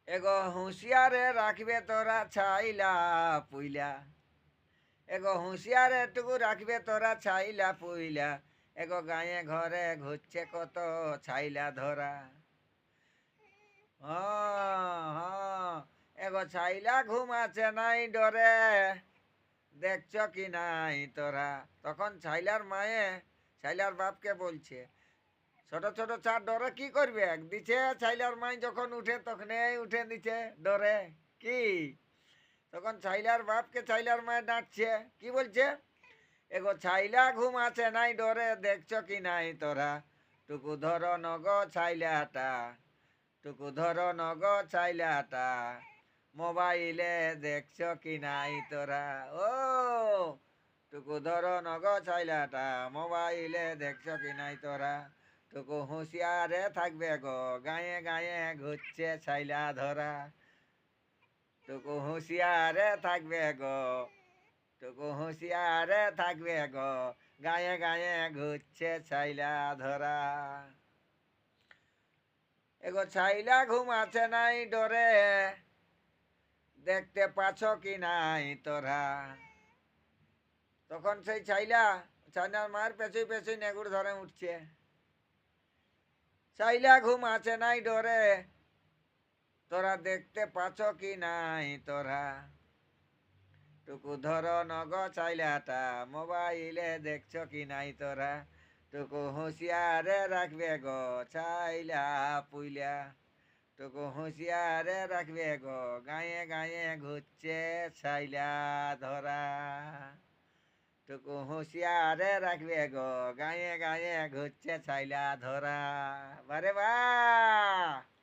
এগো হুঁশিয়ারে রাখবে তোরা ছাইলা পুইলা। এগো হুঁশিয়ারে টুকু রাখবে তোরা ছাইলা পুইলা। এগো গায়ে ঘরে ঘুরছে কত ছাইলা ধরা। হ্যাঁ, এগো ছাইলা ঘুমাচ্ছে নাই ডরে, দেখছ কি নাই তোরা। তখন ছাইলার মায়ে ছাইলার বাপকে বলছে, ছোট ছোট চার ডরে কি করবে, এক দিছে ছাইলার মাই যখন উঠে তখনই উঠে দিছে ডরে। কি, তখন ছাইলার বাপকে ছাইলার মায়ে ডাঁটছে, কি বলছে, এগো ছাইলা ঘুম আছে নাই ডরে, দেখছ কি নাই তোরা। টুকু ধরো নগ ছাইলাটা, টুকু ধরো নগ ছাইলাটা, মোবাইলে দেখছ কি নাই তোরা। ও টুকু ধরো নগ ছাইলাটা, মোবাইলে দেখছ কি নাই তোরা। টুকু হুঁশিয়ারে থাকবে গো, গায়ে গায়ে ঘুরছে ছাইলা ধরা। টুকু হুঁশিয়ারে থাকবে গো, টুকু হুঁশিয়ারে থাকবে গো, গায়ে গায়ে ঘুরছে ছাইলা ধরা। এগো ছাইলা ঘুম আছে নাই ডরে, দেখতে পাচ্ছ কি নাই তোরা। তখন সেই ছাইলা ছাইলার মায়ের পেছুই পেছুই নেগুড় ধরে উঠছে। ছাইলা ঘুম আছে নাই ডরে, তোরা দেখতে পাচ্ছ কি নাই তোরা। টুকু ধরো নগ ছাইলাটা, মোবাইলে দেখছ কি নাই তোরা। টুকু হুঁশিয়ারে রাখবে গো ছাইলা পুইলা। টুকু হুঁশিয়ারে রাখবে গো, গায়ে গায়ে ঘুরছে ছাইলা ধরা। টুকু হুঁশিয়ারে রাখবে গো, গায়ে গায়ে ঘুরছে ছাইলা ধরা। বারে বাহ।